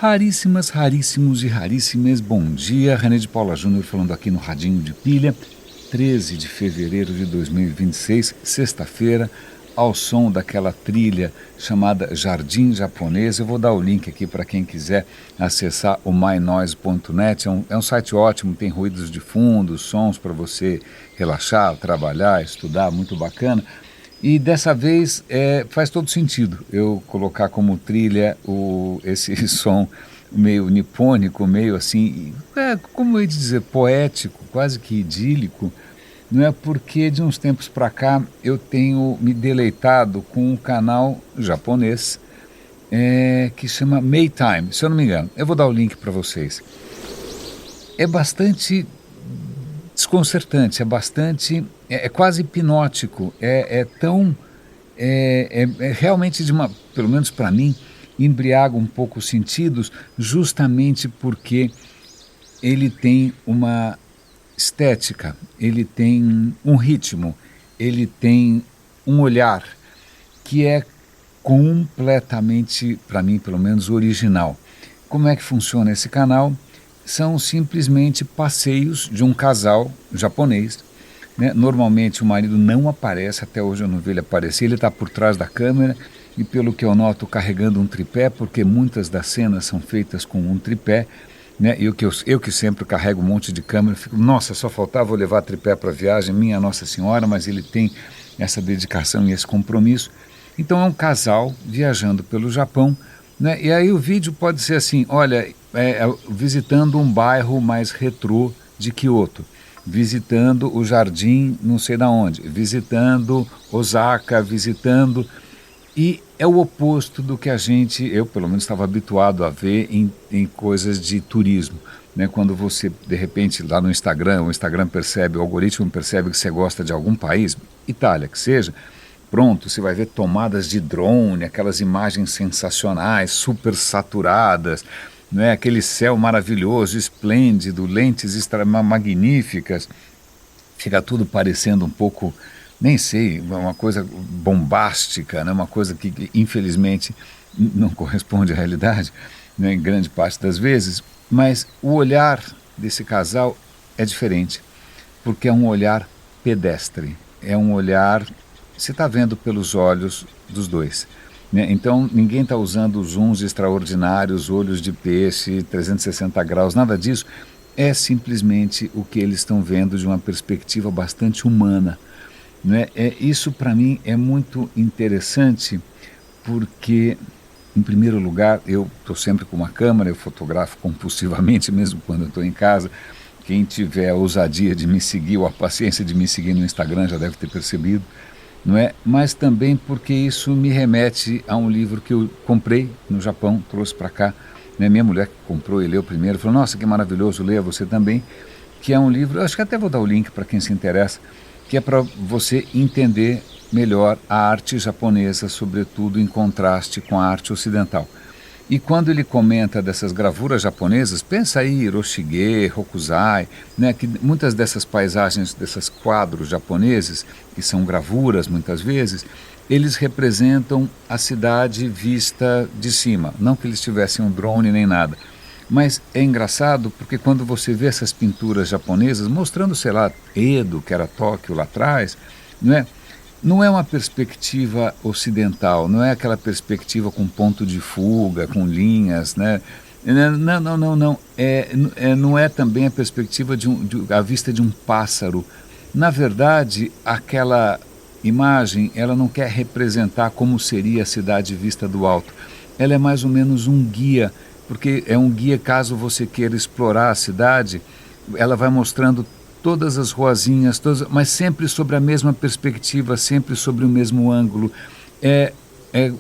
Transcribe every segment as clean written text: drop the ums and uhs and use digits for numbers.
Raríssimas, raríssimos e raríssimas, bom dia. René de Paula Júnior falando aqui no Radinho de Pilha, 13 de fevereiro de 2026, sexta-feira, ao som daquela trilha chamada Jardim Japonês. Eu vou dar o link aqui para quem quiser acessar o mynoise.net. É um site ótimo, tem ruídos de fundo, sons para você relaxar, trabalhar, estudar, muito bacana. E dessa vez faz todo sentido eu colocar como trilha esse som meio nipônico, meio assim, como eu ia dizer, poético, quase que idílico, não é? Porque de uns tempos para cá eu tenho me deleitado com um canal japonês que chama Maytime, se eu não me engano. Eu vou dar o link para vocês. É bastante desconcertante, é quase hipnótico, realmente pelo menos para mim, embriaga um pouco os sentidos, justamente porque ele tem uma estética, ele tem um ritmo, ele tem um olhar que é completamente, para mim pelo menos, original. Como é que funciona esse canal? São simplesmente passeios de um casal japonês, né? Normalmente o marido não aparece, até hoje eu não vi ele aparecer, ele está por trás da câmera e, pelo que eu noto, carregando um tripé, porque muitas das cenas são feitas com um tripé, né? Eu que sempre carrego um monte de câmera, fico, nossa, só faltava eu levar tripé para a viagem, minha Nossa Senhora, mas ele tem essa dedicação e esse compromisso. Então é um casal viajando pelo Japão, né? E aí o vídeo pode ser assim, olha, visitando um bairro mais retrô de Kyoto, visitando o jardim não sei da onde, visitando Osaka, e é o oposto do que eu pelo menos estava habituado a ver em coisas de turismo, né? Quando você, de repente, lá no Instagram, o Instagram percebe, o algoritmo percebe que você gosta de algum país, Itália que seja, pronto, você vai ver tomadas de drone, aquelas imagens sensacionais, super saturadas, né? Aquele céu maravilhoso, esplêndido, lentes magníficas, fica tudo parecendo um pouco, nem sei, uma coisa bombástica, né? Uma coisa que infelizmente não corresponde à realidade, né? Em grande parte das vezes, mas o olhar desse casal é diferente, porque é um olhar pedestre, é um olhar, você está vendo pelos olhos dos dois, né? Então ninguém está usando zooms extraordinários, olhos de peixe, 360 graus, nada disso. É simplesmente o que eles estão vendo de uma perspectiva bastante humana, né? Isso para mim é muito interessante porque, em primeiro lugar, eu estou sempre com uma câmera, eu fotografo compulsivamente mesmo quando eu estou em casa. Quem tiver a ousadia de me seguir ou a paciência de me seguir no Instagram já deve ter percebido, não é? Mas também porque isso me remete a um livro que eu comprei no Japão, trouxe para cá, né? Minha mulher que comprou e leu primeiro, falou, nossa, que maravilhoso, leia você também, que é um livro, acho que até vou dar o link para quem se interessa, que é para você entender melhor a arte japonesa, sobretudo em contraste com a arte ocidental. E quando ele comenta dessas gravuras japonesas, pensa aí Hiroshige, Hokusai, né, que muitas dessas paisagens, desses quadros japoneses, que são gravuras muitas vezes, eles representam a cidade vista de cima. Não que eles tivessem um drone nem nada. Mas é engraçado porque quando você vê essas pinturas japonesas, mostrando, sei lá, Edo, que era Tóquio lá atrás, não é uma perspectiva ocidental, não é aquela perspectiva com ponto de fuga, com linhas, né? Não. Não é também a perspectiva a vista de um pássaro. Na verdade, aquela imagem, ela não quer representar como seria a cidade vista do alto. Ela é mais ou menos um guia, porque é um guia caso você queira explorar a cidade, ela vai mostrando todas as ruazinhas, mas sempre sobre a mesma perspectiva, sempre sobre o mesmo ângulo. É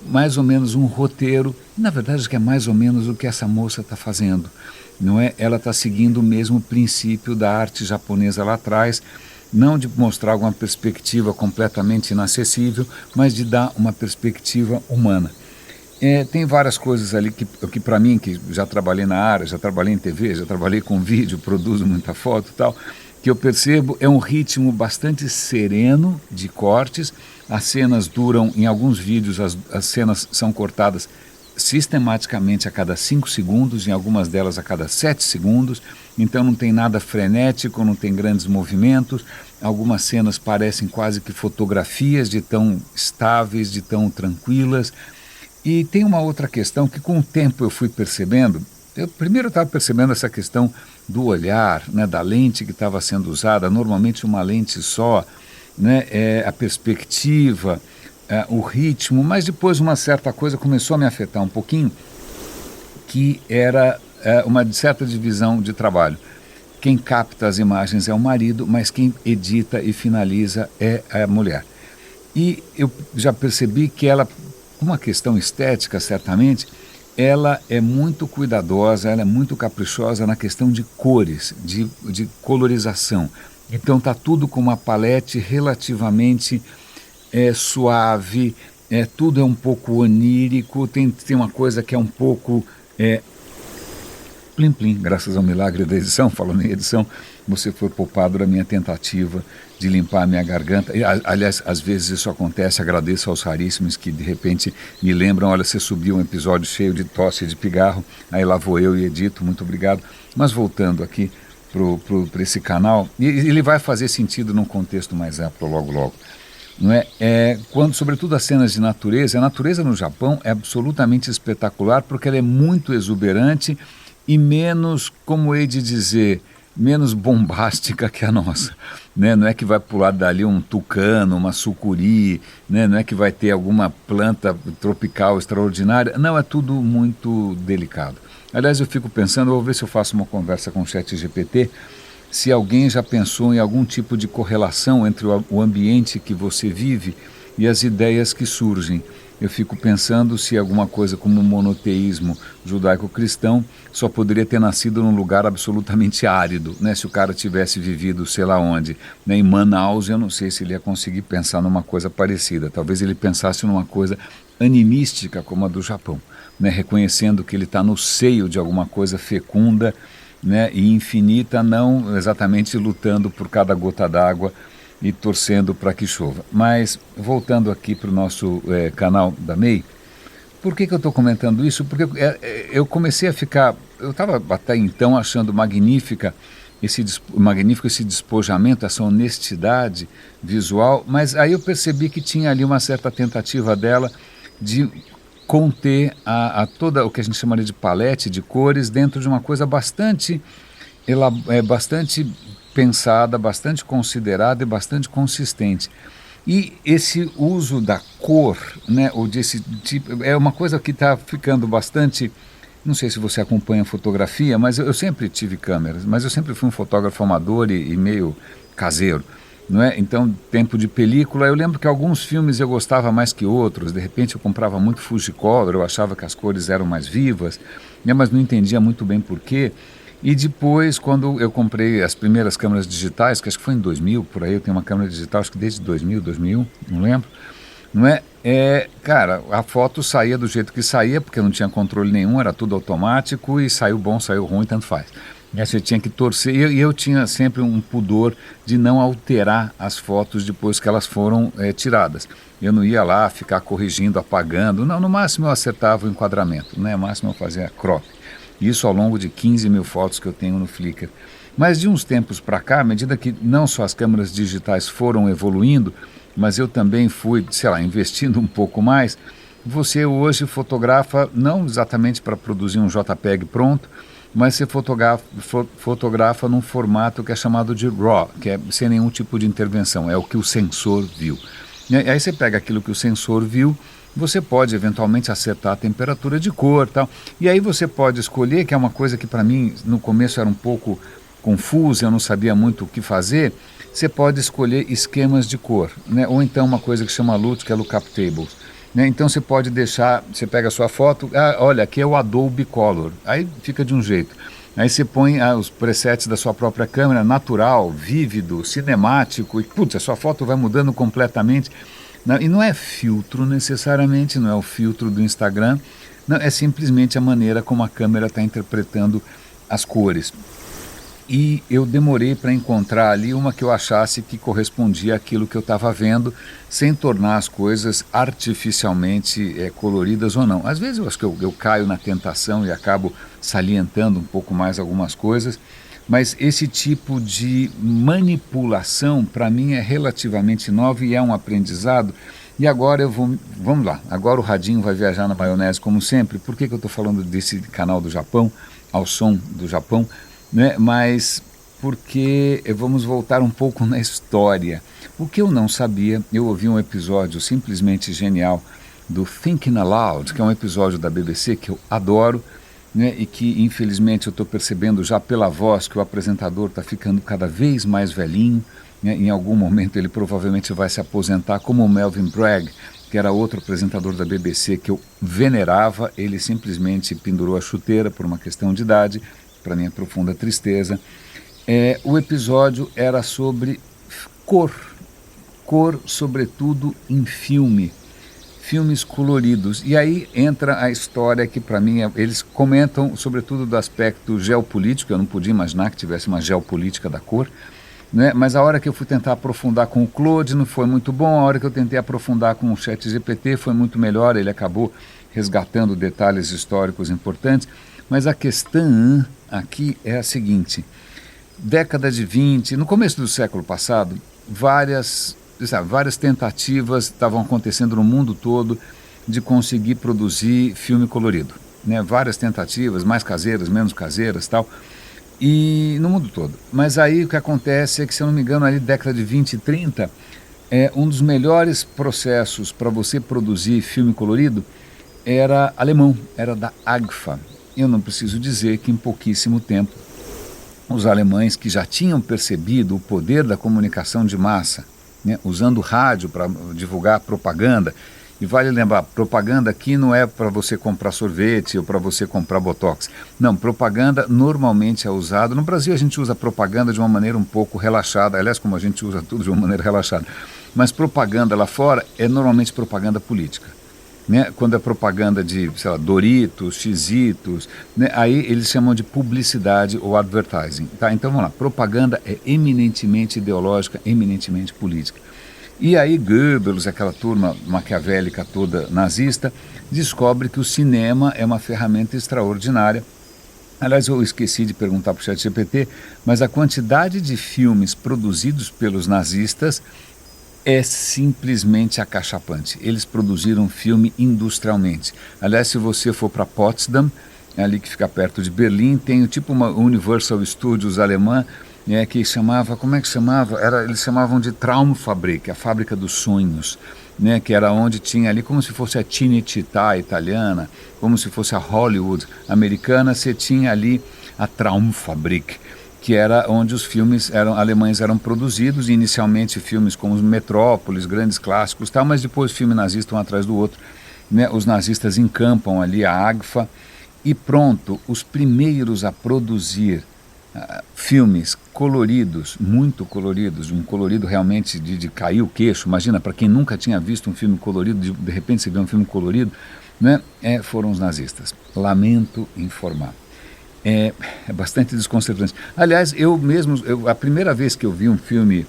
mais ou menos um roteiro, na verdade que é mais ou menos o que essa moça está fazendo, não é? Ela está seguindo o mesmo princípio da arte japonesa lá atrás, não de mostrar alguma perspectiva completamente inacessível, mas de dar uma perspectiva humana. Tem várias coisas ali que para mim, que já trabalhei na área, já trabalhei em TV, já trabalhei com vídeo, produzo muita foto e tal, que eu percebo é um ritmo bastante sereno de cortes. As cenas duram, em alguns vídeos as cenas são cortadas sistematicamente a cada 5 segundos, em algumas delas a cada 7 segundos, então não tem nada frenético, não tem grandes movimentos, algumas cenas parecem quase que fotografias de tão estáveis, de tão tranquilas. E tem uma outra questão que com o tempo eu fui percebendo. Primeiro eu estava percebendo essa questão do olhar, né, da lente que estava sendo usada, normalmente uma lente só, né, a perspectiva, o ritmo, mas depois uma certa coisa começou a me afetar um pouquinho, que era uma certa divisão de trabalho. Quem capta as imagens é o marido, mas quem edita e finaliza é a mulher. E eu já percebi que ela, uma questão estética certamente, ela é muito cuidadosa, ela é muito caprichosa na questão de cores, de colorização. Então está tudo com uma palete relativamente suave, tudo é um pouco onírico, tem uma coisa que é um pouco plim plim, graças ao milagre da edição, falando em edição, você foi poupado da minha tentativa de limpar a minha garganta. E, aliás, às vezes isso acontece, agradeço aos raríssimos que de repente me lembram, olha, você subiu um episódio cheio de tosse e de pigarro, aí lá vou eu e edito, muito obrigado. Mas voltando aqui para esse canal, e ele vai fazer sentido num contexto mais amplo logo logo. Não é? Quando, sobretudo as cenas de natureza, a natureza no Japão é absolutamente espetacular porque ela é muito exuberante e menos, como hei de dizer, menos bombástica que a nossa, né? Não é que vai pular dali um tucano, uma sucuri, né? Não é que vai ter alguma planta tropical extraordinária, não, é tudo muito delicado. Aliás, eu fico pensando, vou ver se eu faço uma conversa com o ChatGPT, se alguém já pensou em algum tipo de correlação entre o ambiente que você vive e as ideias que surgem. Eu fico pensando se alguma coisa como o monoteísmo judaico-cristão só poderia ter nascido num lugar absolutamente árido, né? Se o cara tivesse vivido sei lá onde, né? Em Manaus, eu não sei se ele ia conseguir pensar numa coisa parecida. Talvez ele pensasse numa coisa animística como a do Japão, né? Reconhecendo que ele está no seio de alguma coisa fecunda, né? E infinita, não exatamente lutando por cada gota d'água e torcendo para que chova. Mas, voltando aqui para o nosso canal da MEI, por que eu estou comentando isso? Porque eu comecei a ficar, eu estava até então achando magnífico esse despojamento, essa honestidade visual, mas aí eu percebi que tinha ali uma certa tentativa dela de conter toda o que a gente chamaria de palete de cores dentro de uma coisa bastante pensada, bastante considerada e bastante consistente. E esse uso da cor, né, ou desse tipo, é uma coisa que está ficando bastante. Não sei se você acompanha fotografia, mas eu sempre tive câmeras, mas eu sempre fui um fotógrafo amador e meio caseiro, não é? Então, tempo de película, eu lembro que alguns filmes eu gostava mais que outros. De repente eu comprava muito Fujicolor, eu achava que as cores eram mais vivas, né, mas não entendia muito bem por quê. E depois, quando eu comprei as primeiras câmeras digitais, que acho que foi em 2000, por aí, eu tenho uma câmera digital, acho que desde 2000, 2001, não lembro, não é? Cara, a foto saía do jeito que saía, porque não tinha controle nenhum, era tudo automático, e saiu bom, saiu ruim, tanto faz. Você tinha que torcer, e eu tinha sempre um pudor de não alterar as fotos depois que elas foram tiradas. Eu não ia lá ficar corrigindo, apagando, não, no máximo eu acertava o enquadramento, né? No máximo eu fazia crop. Isso ao longo de 15 mil fotos que eu tenho no Flickr. Mas de uns tempos para cá, à medida que não só as câmeras digitais foram evoluindo, mas eu também fui, sei lá, investindo um pouco mais, você hoje fotografa não exatamente para produzir um JPEG pronto, mas você fotografa num formato que é chamado de RAW, que é sem nenhum tipo de intervenção, é o que o sensor viu. E aí você pega aquilo que o sensor viu, você pode eventualmente acertar a temperatura de cor, tal. E aí você pode escolher, que é uma coisa que para mim no começo era um pouco confusa, eu não sabia muito o que fazer. Você pode escolher esquemas de cor, né? Ou então uma coisa que chama LUT, que é Lookup Tables, né? Então você pode deixar, você pega a sua foto, olha, aqui é o Adobe Color, aí fica de um jeito. Aí você põe os presets da sua própria câmera, natural, vívido, cinemático, e putz, a sua foto vai mudando completamente. E não é filtro necessariamente, não é o filtro do Instagram, não, é simplesmente a maneira como a câmera está interpretando as cores. e eu demorei para encontrar ali uma que eu achasse que correspondia àquilo que eu estava vendo, sem tornar as coisas artificialmente coloridas ou não. Às vezes eu acho que eu caio na tentação e acabo salientando um pouco mais algumas coisas, mas esse tipo de manipulação para mim é relativamente nova e é um aprendizado. E agora vamos lá, agora o radinho vai viajar na maionese como sempre. Por que eu estou falando desse canal do Japão, ao som do Japão? Né? Mas porque vamos voltar um pouco na história. O que eu não sabia, eu ouvi um episódio simplesmente genial do Thinking Aloud, que é um episódio da BBC que eu adoro, né, e que infelizmente eu estou percebendo já pela voz que o apresentador está ficando cada vez mais velhinho, né, em algum momento ele provavelmente vai se aposentar, como o Melvin Bragg, que era outro apresentador da BBC que eu venerava. Ele simplesmente pendurou a chuteira por uma questão de idade, para minha profunda tristeza. O episódio era sobre cor, sobretudo em filmes coloridos. E aí entra a história que para mim, eles comentam sobretudo do aspecto geopolítico. Eu não podia imaginar que tivesse uma geopolítica da cor, né? Mas a hora que eu fui tentar aprofundar com o Claude não foi muito bom, a hora que eu tentei aprofundar com o ChatGPT foi muito melhor, ele acabou resgatando detalhes históricos importantes. Mas a questão aqui é a seguinte: década de 20, no começo do século passado, várias tentativas estavam acontecendo no mundo todo de conseguir produzir filme colorido, né? Várias tentativas, mais caseiras, menos caseiras, tal, e no mundo todo. Mas aí o que acontece é que, se eu não me engano, ali década de 20 e 30, um dos melhores processos para você produzir filme colorido era alemão, era da Agfa. Eu não preciso dizer que em pouquíssimo tempo os alemães, que já tinham percebido o poder da comunicação de massa, né, usando rádio para divulgar propaganda. E vale lembrar, propaganda aqui não é para você comprar sorvete ou para você comprar botox. Não, propaganda normalmente é usada. No Brasil a gente usa propaganda de uma maneira um pouco relaxada, aliás, como a gente usa tudo de uma maneira relaxada. Mas propaganda lá fora é normalmente propaganda política. Né? Quando é propaganda de, sei lá, Doritos, Xizitos, né? Aí eles chamam de publicidade ou advertising. Tá? Então vamos lá, propaganda é eminentemente ideológica, eminentemente política. E aí Goebbels, aquela turma maquiavélica toda nazista, descobre que o cinema é uma ferramenta extraordinária. Aliás, eu esqueci de perguntar para o ChatGPT, mas a quantidade de filmes produzidos pelos nazistas é simplesmente acachapante. Eles produziram filme industrialmente. Aliás, se você for para Potsdam, ali que fica perto de Berlim, tem tipo uma Universal Studios alemã, que chamava, como é que chamava? Eles chamavam de Traumfabrik, a fábrica dos sonhos, né, que era onde tinha ali, como se fosse a Cinecittà italiana, como se fosse a Hollywood americana, você tinha ali a Traumfabrik, que era onde os filmes alemães eram produzidos, inicialmente filmes como Metrópolis, grandes clássicos, tal, mas depois o filme nazista um atrás do outro, né? Os nazistas encampam ali a Agfa e pronto, os primeiros a produzir filmes coloridos, muito coloridos, um colorido realmente de cair o queixo. Imagina, para quem nunca tinha visto um filme colorido, de repente você vê um filme colorido, né? Foram os nazistas. Lamento informar. É bastante desconcertante. Aliás, a primeira vez que eu vi um filme,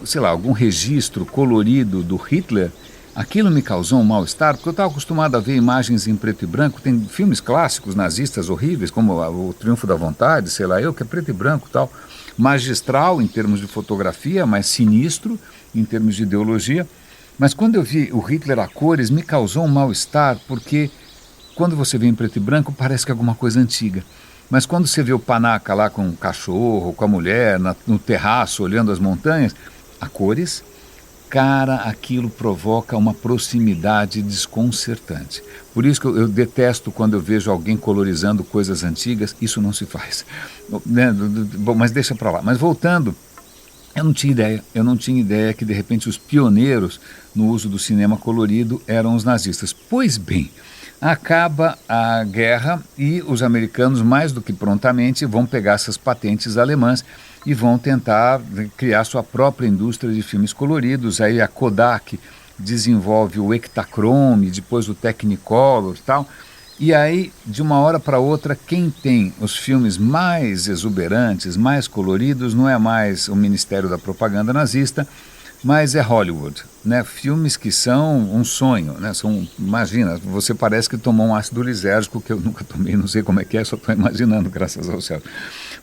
sei lá, algum registro colorido do Hitler, aquilo me causou um mal-estar, porque eu estava acostumado a ver imagens em preto e branco. Tem filmes clássicos nazistas horríveis, como o Triunfo da Vontade, sei lá eu, que é preto e branco, tal, magistral em termos de fotografia, mas sinistro em termos de ideologia. Mas quando eu vi o Hitler a cores, me causou um mal-estar, porque quando você vê em preto e branco, parece que é alguma coisa antiga. Mas quando você vê o panaca lá com o cachorro, com a mulher, no terraço, olhando as montanhas, a cores, cara, aquilo provoca uma proximidade desconcertante. Por isso que eu detesto quando eu vejo alguém colorizando coisas antigas, isso não se faz. Né? Bom, mas deixa para lá. Mas voltando, eu não tinha ideia que de repente os pioneiros no uso do cinema colorido eram os nazistas. Pois bem, acaba a guerra e os americanos, mais do que prontamente, vão pegar essas patentes alemãs e vão tentar criar sua própria indústria de filmes coloridos. Aí a Kodak desenvolve o Ektachrome, depois o Technicolor e tal. E aí, de uma hora para outra, quem tem os filmes mais exuberantes, mais coloridos, não é mais o Ministério da Propaganda nazista, mas é Hollywood, né? Filmes que são um sonho, né? Imagina, você parece que tomou um ácido lisérgico, que eu nunca tomei, não sei como é que é, só estou imaginando, graças ao céu.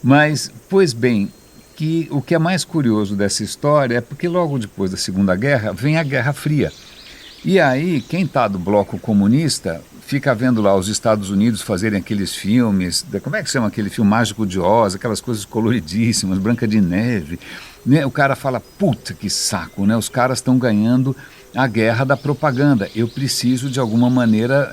Mas, pois bem, que o que é mais curioso dessa história é porque logo depois da Segunda Guerra vem a Guerra Fria. E aí, quem está do bloco comunista fica vendo lá os Estados Unidos fazerem aqueles filmes, como é que chama aquele filme Mágico de Oz, aquelas coisas coloridíssimas, Branca de Neve, né? O cara fala, puta que saco, né? Os caras estão ganhando a guerra da propaganda, eu preciso de alguma maneira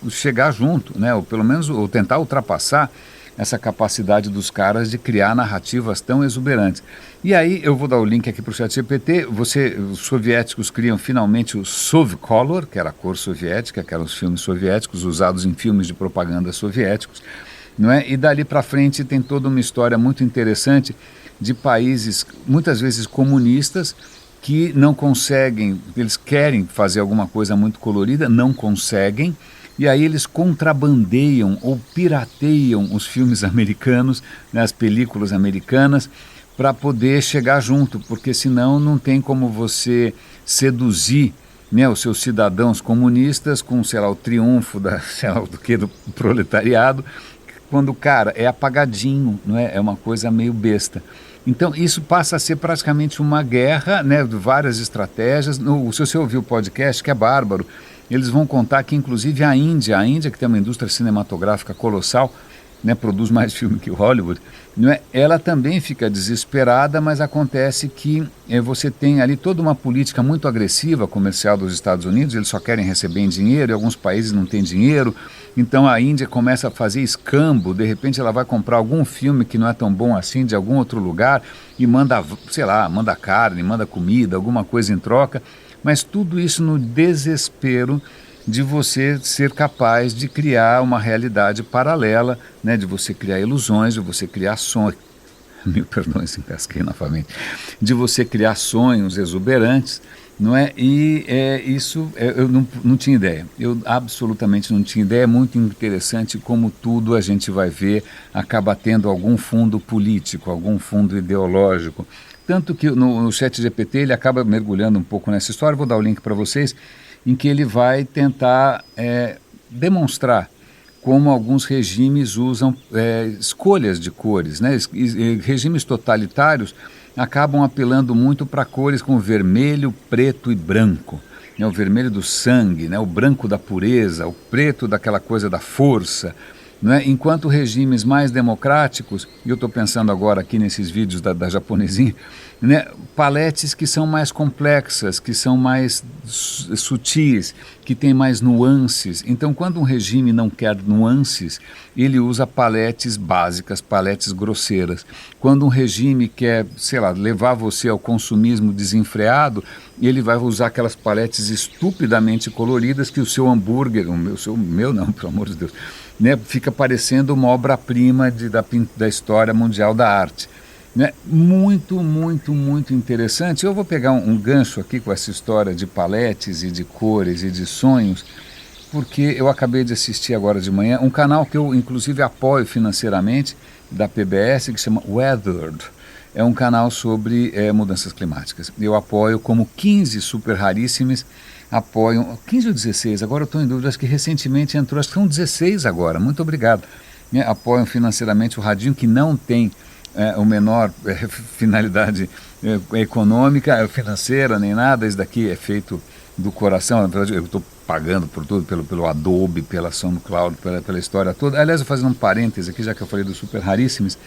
chegar junto, né? Ou pelo menos ou tentar ultrapassar essa capacidade dos caras de criar narrativas tão exuberantes. E aí eu vou dar o link aqui para o ChatGPT, os soviéticos criam finalmente o Sovcolor, que era a cor soviética, que eram os filmes soviéticos usados em filmes de propaganda soviéticos, não é? E dali para frente tem toda uma história muito interessante de países, muitas vezes comunistas, que não conseguem, eles querem fazer alguma coisa muito colorida, não conseguem, e aí eles contrabandeiam ou pirateiam os filmes americanos, né, as películas americanas, para poder chegar junto, porque senão não tem como você seduzir, né, os seus cidadãos comunistas com, sei lá, o triunfo sei lá, do proletariado, quando, cara, é apagadinho, não é? É uma coisa meio besta. Então, isso passa a ser praticamente uma guerra, né, de várias estratégias. Se você ouvir o podcast, que é bárbaro, eles vão contar que, inclusive, a Índia, que tem uma indústria cinematográfica colossal, né, produz mais filme que o Hollywood, não é? Ela também fica desesperada, mas acontece que você tem ali toda uma política muito agressiva comercial dos Estados Unidos, eles só querem receber em dinheiro, e alguns países não têm dinheiro, então a Índia começa a fazer escambo, de repente ela vai comprar algum filme que não é tão bom assim, de algum outro lugar, e manda, sei lá, manda carne, manda comida, alguma coisa em troca, mas tudo isso no desespero de você ser capaz de criar uma realidade paralela, né, de você criar ilusões, de você criar sonhos, mil perdões, encasquei novamente, de você criar sonhos exuberantes, não é? E eu não tinha ideia, eu absolutamente não tinha ideia. É muito interessante como tudo a gente vai ver acaba tendo algum fundo político, algum fundo ideológico, tanto que no ChatGPT ele acaba mergulhando um pouco nessa história. Vou dar o link para vocês, em que ele vai tentar demonstrar como alguns regimes usam escolhas de cores, né? Regimes totalitários acabam apelando muito para cores como vermelho, preto e branco, né? O vermelho do sangue, né? O branco da pureza, o preto daquela coisa da força, né? Enquanto regimes mais democráticos, e eu estou pensando agora aqui nesses vídeos da japonesinha, né, paletes que são mais complexas, que são mais sutis, que têm mais nuances. Então, quando um regime não quer nuances, ele usa paletes básicas, paletes grosseiras. Quando um regime quer, sei lá, levar você ao consumismo desenfreado, ele vai usar aquelas paletes estupidamente coloridas que o seu hambúrguer, o meu não, pelo amor de Deus, né, fica parecendo uma obra-prima da história mundial da arte. Né? Muito, muito, muito interessante. Eu vou pegar um gancho aqui com essa história de paletes e de cores e de sonhos, porque eu acabei de assistir agora de manhã um canal que eu inclusive apoio financeiramente, da PBS, que se chama Weathered. É um canal sobre mudanças climáticas. Eu apoio como 15 super raríssimos, apoiam 15 ou 16, agora eu estou em dúvida, acho que recentemente entrou, acho que são 16 agora, muito obrigado. Apoiam financeiramente o radinho, que não tem o menor finalidade econômica, financeira, nem nada. Isso daqui é feito do coração. Na verdade, eu estou pagando por tudo, pelo Adobe, pela SoundCloud, pela história toda. Aliás, eu vou fazer um parêntese aqui, já que eu falei dos super raríssimos.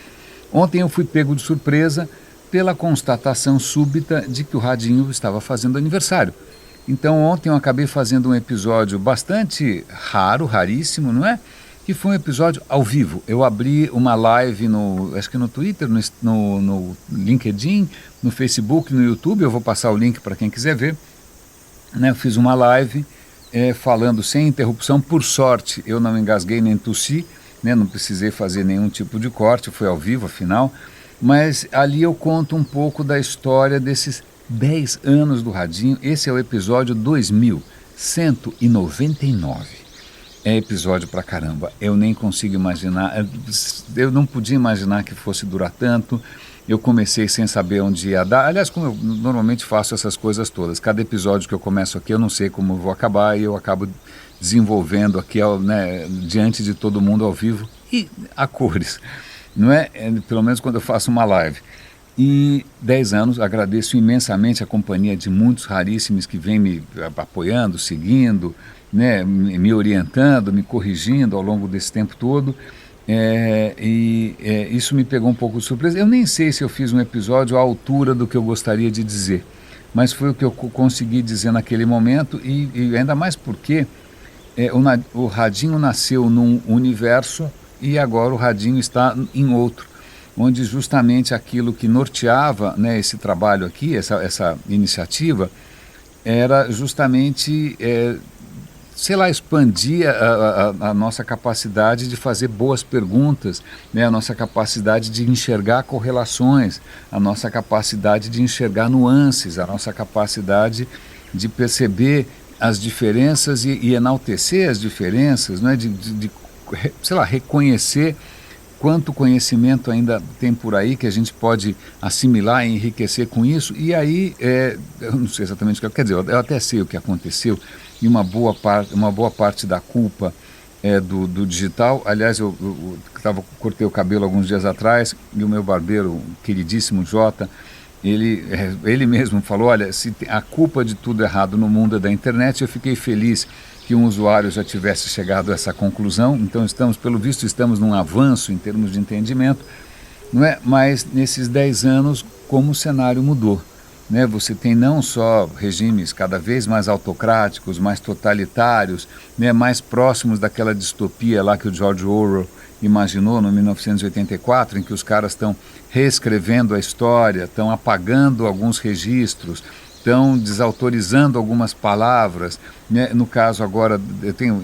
Ontem eu fui pego de surpresa pela constatação súbita de que o Radinho estava fazendo aniversário. Então ontem eu acabei fazendo um episódio bastante raro, raríssimo, não é? Que foi um episódio ao vivo. Eu abri uma live acho que no Twitter, no LinkedIn, no Facebook, no YouTube. Eu vou passar o link para quem quiser ver. Né? Eu fiz uma live falando sem interrupção. Por sorte, eu não engasguei nem tossi, né? Não precisei fazer nenhum tipo de corte, foi ao vivo, afinal. Mas ali eu conto um pouco da história desses 10 anos do Radinho. Esse é o episódio 2199. é episódio pra caramba. Eu nem consigo imaginar, eu não podia imaginar que fosse durar tanto. Eu comecei sem saber onde ia dar. Aliás, como eu normalmente faço essas coisas todas. Cada episódio que eu começo aqui, eu não sei como eu vou acabar e eu acabo desenvolvendo aqui, né, diante de todo mundo ao vivo e a cores. Não é? Pelo menos quando eu faço uma live. E 10 anos, agradeço imensamente a companhia de muitos raríssimos que vêm me apoiando, seguindo, né, me orientando, me corrigindo ao longo desse tempo todo. Isso me pegou um pouco de surpresa. Eu nem sei se eu fiz um episódio à altura do que eu gostaria de dizer, mas foi o que eu consegui dizer naquele momento e ainda mais porque o Radinho nasceu num universo e agora o Radinho está em outro, onde justamente aquilo que norteava, né, esse trabalho aqui, essa iniciativa, era justamente, sei lá, expandir a nossa capacidade de fazer boas perguntas, né, a nossa capacidade de enxergar correlações, a nossa capacidade de enxergar nuances, a nossa capacidade de perceber as diferenças e enaltecer as diferenças, né, sei lá, reconhecer quanto conhecimento ainda tem por aí que a gente pode assimilar e enriquecer com isso. E aí, eu não sei exatamente o que, quer dizer, eu até sei o que aconteceu, e uma boa parte da culpa é do digital. Aliás, eu cortei o cabelo alguns dias atrás, e o meu barbeiro, o queridíssimo Jota, ele mesmo falou, olha, se a culpa de tudo errado no mundo é da internet. Eu fiquei feliz que um usuário já tivesse chegado a essa conclusão. Então pelo visto, estamos num avanço em termos de entendimento, não é? Mas nesses 10 anos, como o cenário mudou, né? Você tem não só regimes cada vez mais autocráticos, mais totalitários, né? Mais próximos daquela distopia lá que o George Orwell imaginou no 1984, em que os caras estão reescrevendo a história, estão apagando alguns registros, estão desautorizando algumas palavras, né? No caso agora,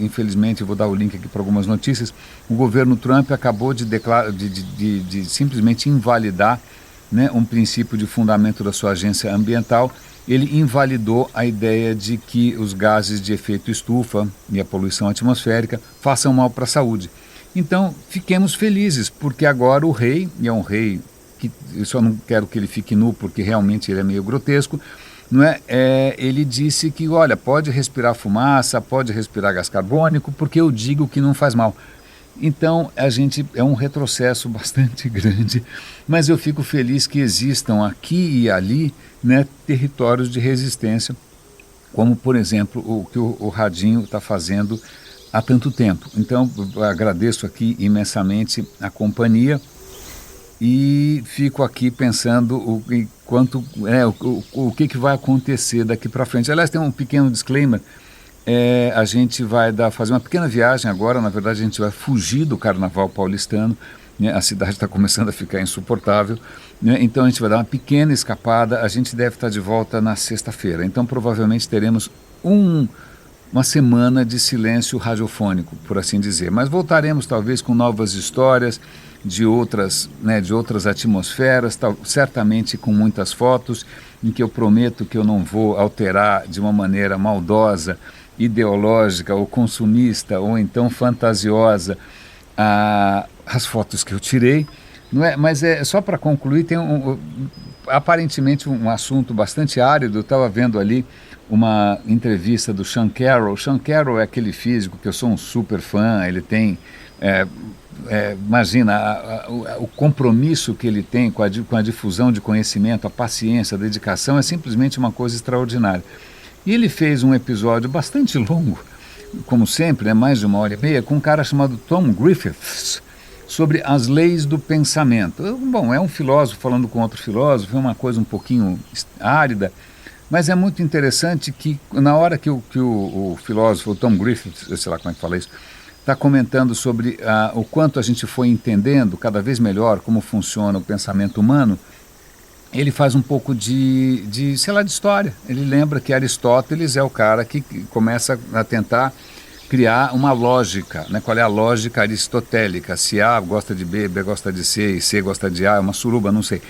infelizmente, eu vou dar o link aqui para algumas notícias, o governo Trump acabou de simplesmente invalidar, né, um princípio de fundamento da sua agência ambiental. Ele invalidou a ideia de que os gases de efeito estufa e a poluição atmosférica façam mal para a saúde. Então, fiquemos felizes, porque agora o rei, e é um rei que eu só não quero que ele fique nu, porque realmente ele é meio grotesco, não é? Ele disse que, olha, pode respirar fumaça, pode respirar gás carbônico, porque eu digo que não faz mal. Então, é um retrocesso bastante grande, mas eu fico feliz que existam aqui e ali, né, territórios de resistência, como, por exemplo, o que o Radinho está fazendo há tanto tempo. Então, eu agradeço aqui imensamente a companhia e fico aqui pensando o que vai acontecer daqui para frente. Aliás, tem um pequeno disclaimer. A gente vai fazer uma pequena viagem agora. Na verdade, a gente vai fugir do carnaval paulistano, né? A cidade está começando a ficar insuportável, né? Então a gente vai dar uma pequena escapada. A gente deve estar de volta na sexta-feira, então provavelmente teremos uma semana de silêncio radiofônico, por assim dizer, mas voltaremos talvez com novas histórias de outras atmosferas, certamente com muitas fotos, em que eu prometo que eu não vou alterar de uma maneira maldosa, ideológica ou consumista ou então fantasiosa as fotos que eu tirei, não é? Mas só para concluir, tem aparentemente um assunto bastante árido. Eu estava vendo ali uma entrevista do Sean Carroll. Sean Carroll é aquele físico que eu sou um super fã. Ele tem, imagina, o compromisso que ele tem com a difusão de conhecimento, a paciência, a dedicação, é simplesmente uma coisa extraordinária. E ele fez um episódio bastante longo, como sempre, mais de 1h30, com um cara chamado Tom Griffiths, sobre as leis do pensamento. Bom, é um filósofo falando com outro filósofo, é uma coisa um pouquinho árida, mas é muito interessante que na hora que o filósofo, o Tom Griffiths, eu sei lá como é que fala isso, está comentando sobre o quanto a gente foi entendendo cada vez melhor como funciona o pensamento humano, ele faz um pouco de história. Ele lembra que Aristóteles é o cara que começa a tentar criar uma lógica, né? Qual é a lógica aristotélica? Se A gosta de B, B gosta de C e C gosta de A, é uma suruba, não sei.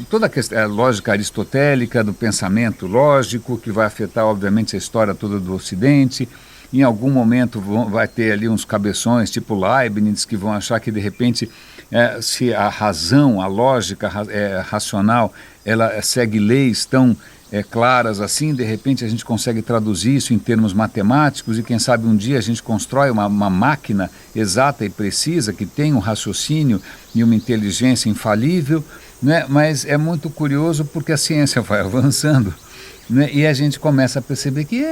Toda a lógica aristotélica do pensamento lógico, que vai afetar, obviamente, a história toda do Ocidente. em algum momento vai ter ali uns cabeções, tipo Leibniz, que vão achar que de repente, se a razão, a lógica racional, ela segue leis tão claras assim, de repente a gente consegue traduzir isso em termos matemáticos e quem sabe um dia a gente constrói uma máquina exata e precisa que tem um raciocínio e uma inteligência infalível, né? Mas é muito curioso porque a ciência vai avançando, né? E a gente começa a perceber que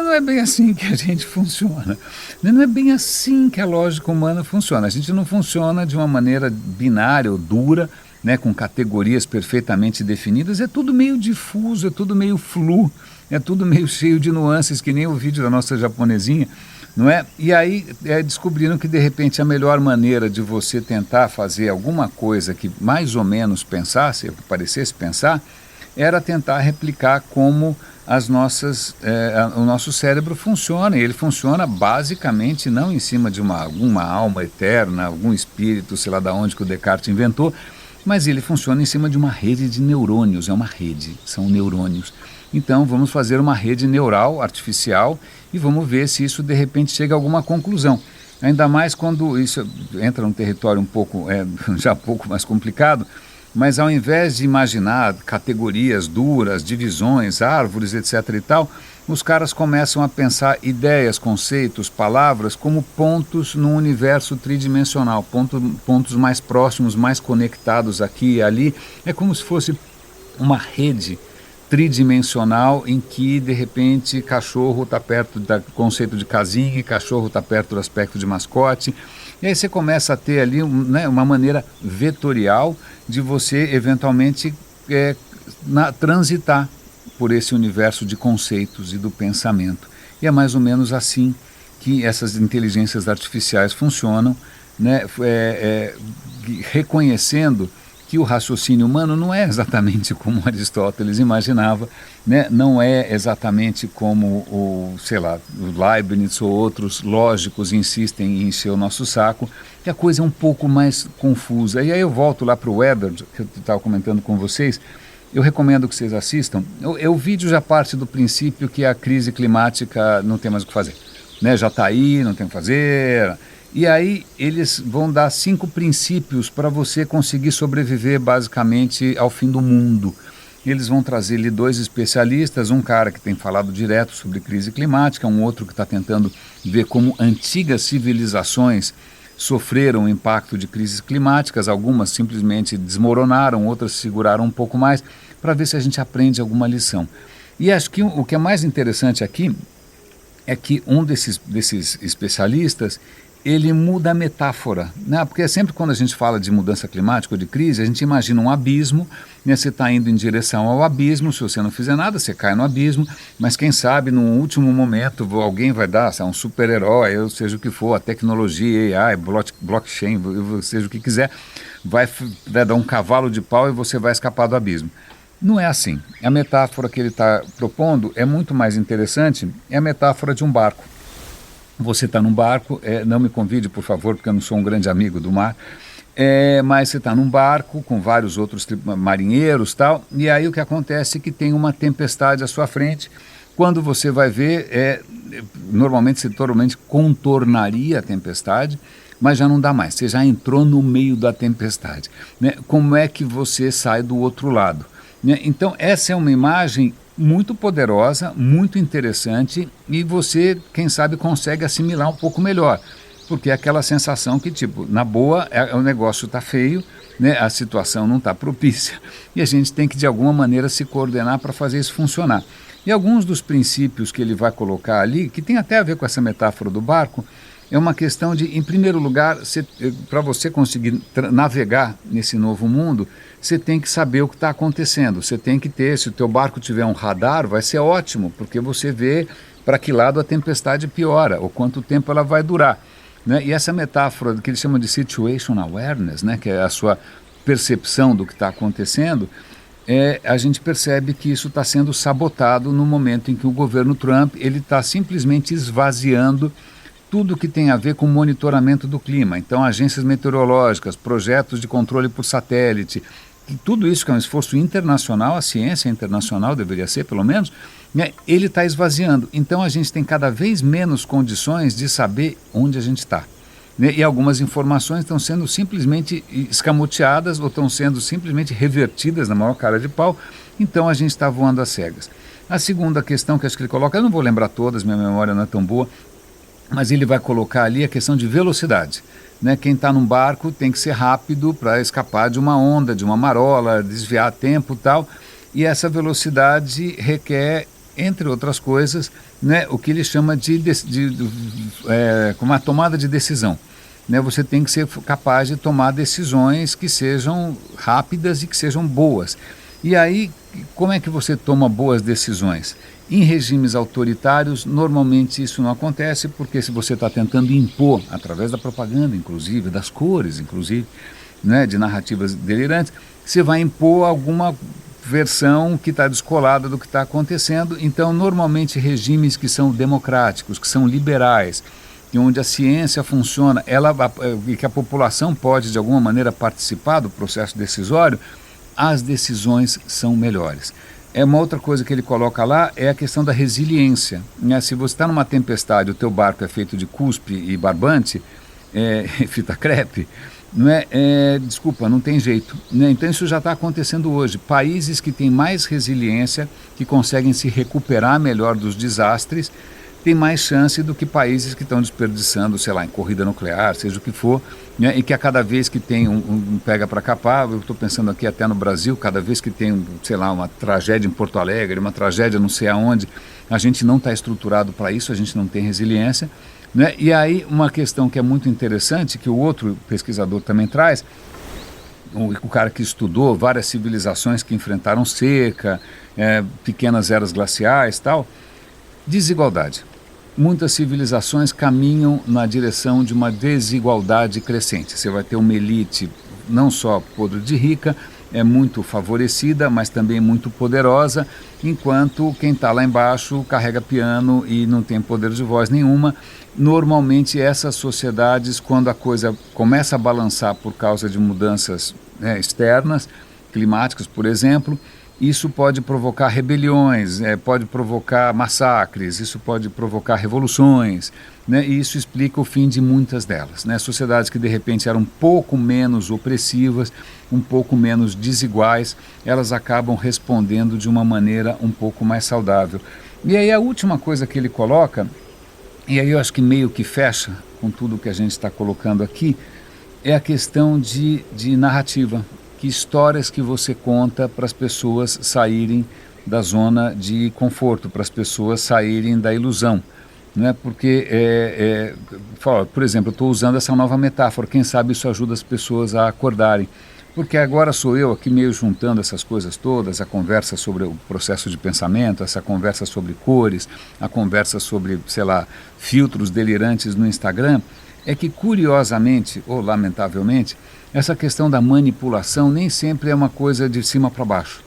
não é bem assim que a gente funciona, né? Não é bem assim que a lógica humana funciona. A gente não funciona de uma maneira binária ou dura, né, com categorias perfeitamente definidas, é tudo meio difuso, é tudo meio flu, é tudo meio cheio de nuances, que nem o vídeo da nossa japonesinha, não é? E aí descobriram que de repente a melhor maneira de você tentar fazer alguma coisa que mais ou menos pensasse, parecesse pensar, era tentar replicar como o nosso cérebro funciona, e ele funciona basicamente não em cima de alguma alma eterna, algum espírito, sei lá de onde que o Descartes inventou, mas ele funciona em cima de uma rede de neurônios, é uma rede, são neurônios. Então vamos fazer uma rede neural artificial e vamos ver se isso de repente chega a alguma conclusão. Ainda mais quando isso entra num território já um pouco mais complicado, mas ao invés de imaginar categorias duras, divisões, árvores, etc. e tal, os caras começam a pensar ideias, conceitos, palavras como pontos no universo tridimensional, pontos mais próximos, mais conectados aqui e ali. É como se fosse uma rede tridimensional em que, de repente, cachorro está perto do conceito de casinha, e cachorro está perto do aspecto de mascote. E aí você começa a ter ali uma maneira vetorial de você, eventualmente, transitar por esse universo de conceitos e do pensamento. E é mais ou menos assim que essas inteligências artificiais funcionam, né? Reconhecendo que o raciocínio humano não é exatamente como Aristóteles imaginava, né? Não é exatamente como o Leibniz ou outros lógicos insistem em encher o nosso saco, que a coisa é um pouco mais confusa. E aí eu volto lá para o Weber, que eu estava comentando com vocês. Eu recomendo que vocês assistam. O vídeo já parte do princípio que a crise climática não tem mais o que fazer, né? Já está aí, não tem o que fazer. E aí eles vão dar 5 princípios para você conseguir sobreviver basicamente ao fim do mundo. Eles vão trazer ali 2 especialistas, um cara que tem falado direto sobre crise climática, um outro que está tentando ver como antigas civilizações sofreram o impacto de crises climáticas, algumas simplesmente desmoronaram, outras seguraram um pouco mais, para ver se a gente aprende alguma lição. E acho que o que é mais interessante aqui é que um desses especialistas, ele muda a metáfora, né? Porque sempre quando a gente fala de mudança climática ou de crise, a gente imagina um abismo, né? Você está indo em direção ao abismo, se você não fizer nada, você cai no abismo, mas quem sabe no último momento alguém vai dar, um super-herói, ou seja o que for, a tecnologia, AI, blockchain, seja o que quiser, vai dar um cavalo de pau e você vai escapar do abismo. Não é assim. A metáfora que ele está propondo é muito mais interessante, é a metáfora de um barco. Você está num barco, não me convide, por favor, porque eu não sou um grande amigo do mar, mas você está num barco com vários outros marinheiros tal, e aí o que acontece é que tem uma tempestade à sua frente. Quando você vai ver, normalmente você totalmente contornaria a tempestade, mas já não dá mais, você já entrou no meio da tempestade, né? Como é que você sai do outro lado, né? Então essa é uma imagem muito poderosa, muito interessante, e você, quem sabe, consegue assimilar um pouco melhor, porque é aquela sensação que, tipo, na boa, o negócio está feio, né? A situação não está propícia, e a gente tem que, de alguma maneira, se coordenar para fazer isso funcionar. E alguns dos princípios que ele vai colocar ali, que tem até a ver com essa metáfora do barco, é uma questão de, em primeiro lugar, para você conseguir navegar nesse novo mundo, você tem que saber o que está acontecendo. Você tem que ter, se o teu barco tiver um radar, vai ser ótimo, porque você vê para que lado a tempestade piora, ou quanto tempo ela vai durar, né? E essa metáfora que eles chamam de situation awareness, né, que é a sua percepção do que está acontecendo, a gente percebe que isso está sendo sabotado no momento em que o governo Trump está simplesmente esvaziando tudo que tem a ver com monitoramento do clima. Então, agências meteorológicas, projetos de controle por satélite, e tudo isso que é um esforço internacional, a ciência internacional deveria ser, pelo menos, né, ele está esvaziando. Então a gente tem cada vez menos condições de saber onde a gente está. Né, e algumas informações estão sendo simplesmente escamoteadas ou estão sendo simplesmente revertidas na maior cara de pau, então a gente está voando às cegas. A segunda questão que acho que ele coloca, eu não vou lembrar todas, minha memória não é tão boa, mas ele vai colocar ali a questão de velocidade. Né? Quem está num barco tem que ser rápido para escapar de uma onda, de uma marola, desviar tempo e tal, e essa velocidade requer, entre outras coisas, né, o que ele chama de uma tomada de decisão. Né? Você tem que ser capaz de tomar decisões que sejam rápidas e que sejam boas. E aí, como é que você toma boas decisões? Em regimes autoritários, normalmente isso não acontece, porque se você está tentando impor, através da propaganda, inclusive, das cores, inclusive, né, de narrativas delirantes, você vai impor alguma versão que está descolada do que está acontecendo. Então, normalmente, regimes que são democráticos, que são liberais, e onde a ciência funciona, e que a população pode, de alguma maneira, participar do processo decisório, as decisões são melhores. Uma outra coisa que ele coloca lá é a questão da resiliência. Né? Se você está numa tempestade, o teu barco é feito de cuspe e barbante, fita crepe, desculpa, não tem jeito. Né? Então isso já está acontecendo hoje. Países que têm mais resiliência, que conseguem se recuperar melhor dos desastres, tem mais chance do que países que estão desperdiçando, sei lá, em corrida nuclear, seja o que for, né? E que a cada vez que tem um pega para capar, eu estou pensando aqui até no Brasil, cada vez que tem, sei lá, uma tragédia em Porto Alegre, uma tragédia não sei aonde, a gente não está estruturado para isso, a gente não tem resiliência, né? E aí uma questão que é muito interessante, que o outro pesquisador também traz, o cara que estudou várias civilizações que enfrentaram seca, pequenas eras glaciais e tal, desigualdade. Muitas civilizações caminham na direção de uma desigualdade crescente. Você vai ter uma elite não só podre de rica, é muito favorecida, mas também muito poderosa, enquanto quem está lá embaixo carrega piano e não tem poder de voz nenhuma. Normalmente essas sociedades, quando a coisa começa a balançar por causa de mudanças externas, climáticas, por exemplo, isso pode provocar rebeliões, pode provocar massacres, isso pode provocar revoluções, né? E isso explica o fim de muitas delas. Né? Sociedades que de repente eram um pouco menos opressivas, um pouco menos desiguais, elas acabam respondendo de uma maneira um pouco mais saudável. E aí a última coisa que ele coloca, e aí eu acho que meio que fecha com tudo que a gente está colocando aqui, é a questão de narrativa. Que histórias que você conta para as pessoas saírem da zona de conforto, para as pessoas saírem da ilusão. Né? Porque, por exemplo, eu estou usando essa nova metáfora, quem sabe isso ajuda as pessoas a acordarem. Porque agora sou eu aqui meio juntando essas coisas todas, a conversa sobre o processo de pensamento, essa conversa sobre cores, a conversa sobre, sei lá, filtros delirantes no Instagram, é que curiosamente, ou lamentavelmente, essa questão da manipulação nem sempre é uma coisa de cima para baixo.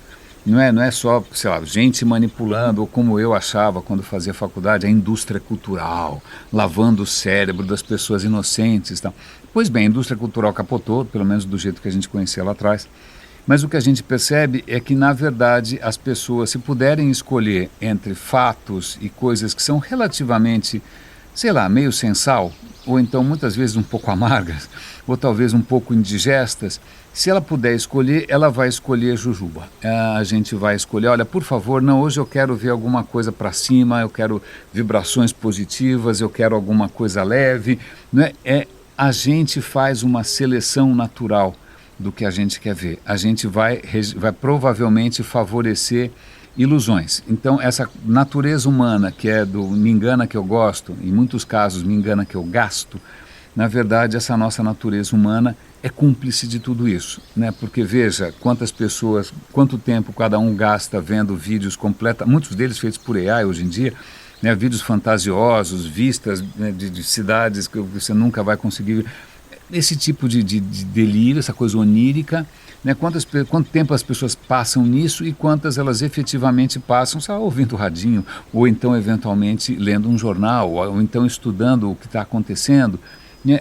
Não é só, sei lá, gente manipulando, ou como eu achava quando fazia faculdade, a indústria cultural, lavando o cérebro das pessoas inocentes. Tal. Pois bem, a indústria cultural capotou, pelo menos do jeito que a gente conhecia lá atrás. Mas o que a gente percebe é que, na verdade, as pessoas, se puderem escolher entre fatos e coisas que são relativamente, sei lá, meio sem sal, ou então muitas vezes um pouco amargas, ou talvez um pouco indigestas, se ela puder escolher, ela vai escolher jujuba. A gente vai escolher, olha, por favor, não, hoje eu quero ver alguma coisa para cima, eu quero vibrações positivas, eu quero alguma coisa leve. Né? A gente faz uma seleção natural do que a gente quer ver. A gente vai provavelmente favorecer ilusões. Então, essa natureza humana, que é do me engana que eu gosto, em muitos casos me engana que eu gasto, na verdade, essa nossa natureza humana é cúmplice de tudo isso, né? Porque veja quantas pessoas, quanto tempo cada um gasta vendo vídeos muitos deles feitos por AI hoje em dia, né? Vídeos fantasiosos, vistas, né, de cidades que você nunca vai conseguir. Esse tipo de delírio, essa coisa onírica, né? Quanto tempo as pessoas passam nisso e quantas elas efetivamente passam, sei lá, ouvindo radinho, ou então eventualmente lendo um jornal, ou então estudando o que está acontecendo.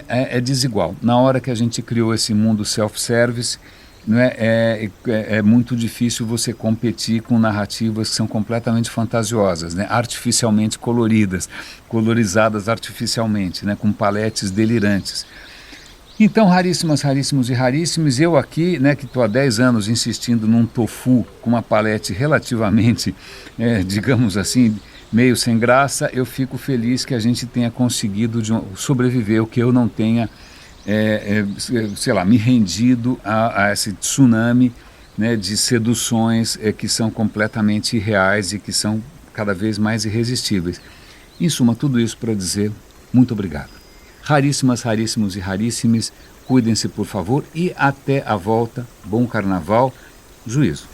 É desigual. Na hora que a gente criou esse mundo self-service, não é muito difícil você competir com narrativas que são completamente fantasiosas, né? Artificialmente coloridas, colorizadas artificialmente, né? Com paletes delirantes. Então, raríssimas, raríssimos e raríssimos, eu aqui, né, que estou há 10 anos insistindo num tofu com uma palete relativamente, digamos assim, meio sem graça, eu fico feliz que a gente tenha conseguido sobreviver, o que eu não tenha, sei lá, me rendido a esse tsunami, né, de seduções que são completamente irreais e que são cada vez mais irresistíveis. Em suma, tudo isso para dizer muito obrigado. Raríssimas, raríssimos e raríssimes, cuidem-se por favor e até a volta. Bom carnaval, juízo.